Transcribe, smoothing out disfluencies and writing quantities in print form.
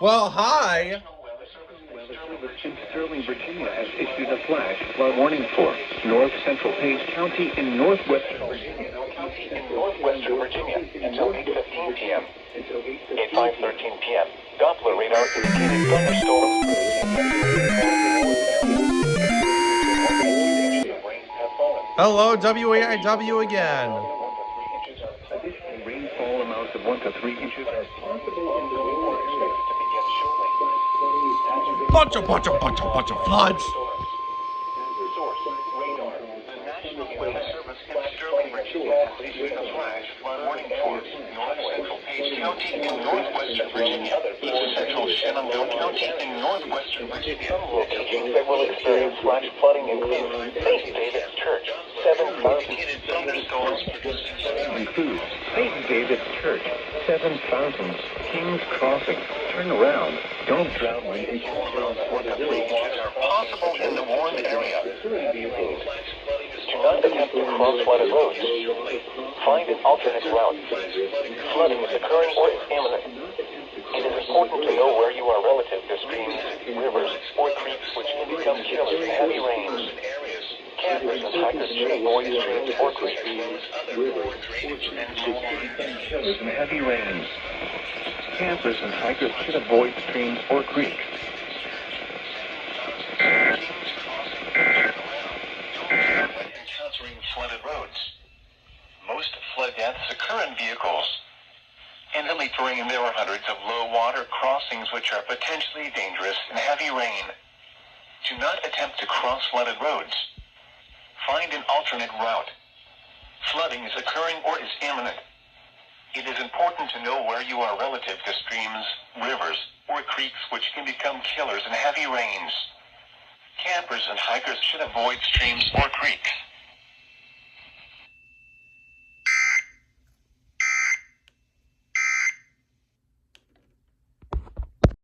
Well, hi. In Sterling, Virginia, has issued a flash flood warning for North Central Page County in northwestern Virginia. Until 8:15 p.m. At 5:13 p.m., Doppler radar indicated thunderstorms. Hello, WAIW again. Additional rainfall amounts of 1 to 3 inches are possible in the region, expected to begin shortly. Bunch of floods. Source, radar. The National Weather Service in Sterling, Virginia has issued a flash flood warning for North Central Page County in northwestern Virginia, East Central Shenandoah County in northwestern Virginia. Some locations that will experience flash flooding include St. David's Church, 7,000 thunderstorms. Includes St. David's Church, 7,000 King's Crossing. Turn around. Don't drown when you are possible in the warm area. Do not attempt to cross flooded roads. Find an alternate route. Flooding is occurring or is imminent. It is important to know where you are relative to streams, rivers, or creeks which can become killers in heavy rains. Campers and hikers should avoid streams or creeks. Killers in heavy rains. Campers and hikers should avoid streams or creeks. Encountering flooded roads. Most flood deaths occur in vehicles. In early terrain, there are hundreds of low water crossings which are potentially dangerous in heavy rain. Do not attempt to cross flooded roads. Find an alternate route. Flooding is occurring or is imminent. It is important to know where you are relative to streams, rivers, or creeks which can become killers in heavy rains. Campers and hikers should avoid streams or creeks.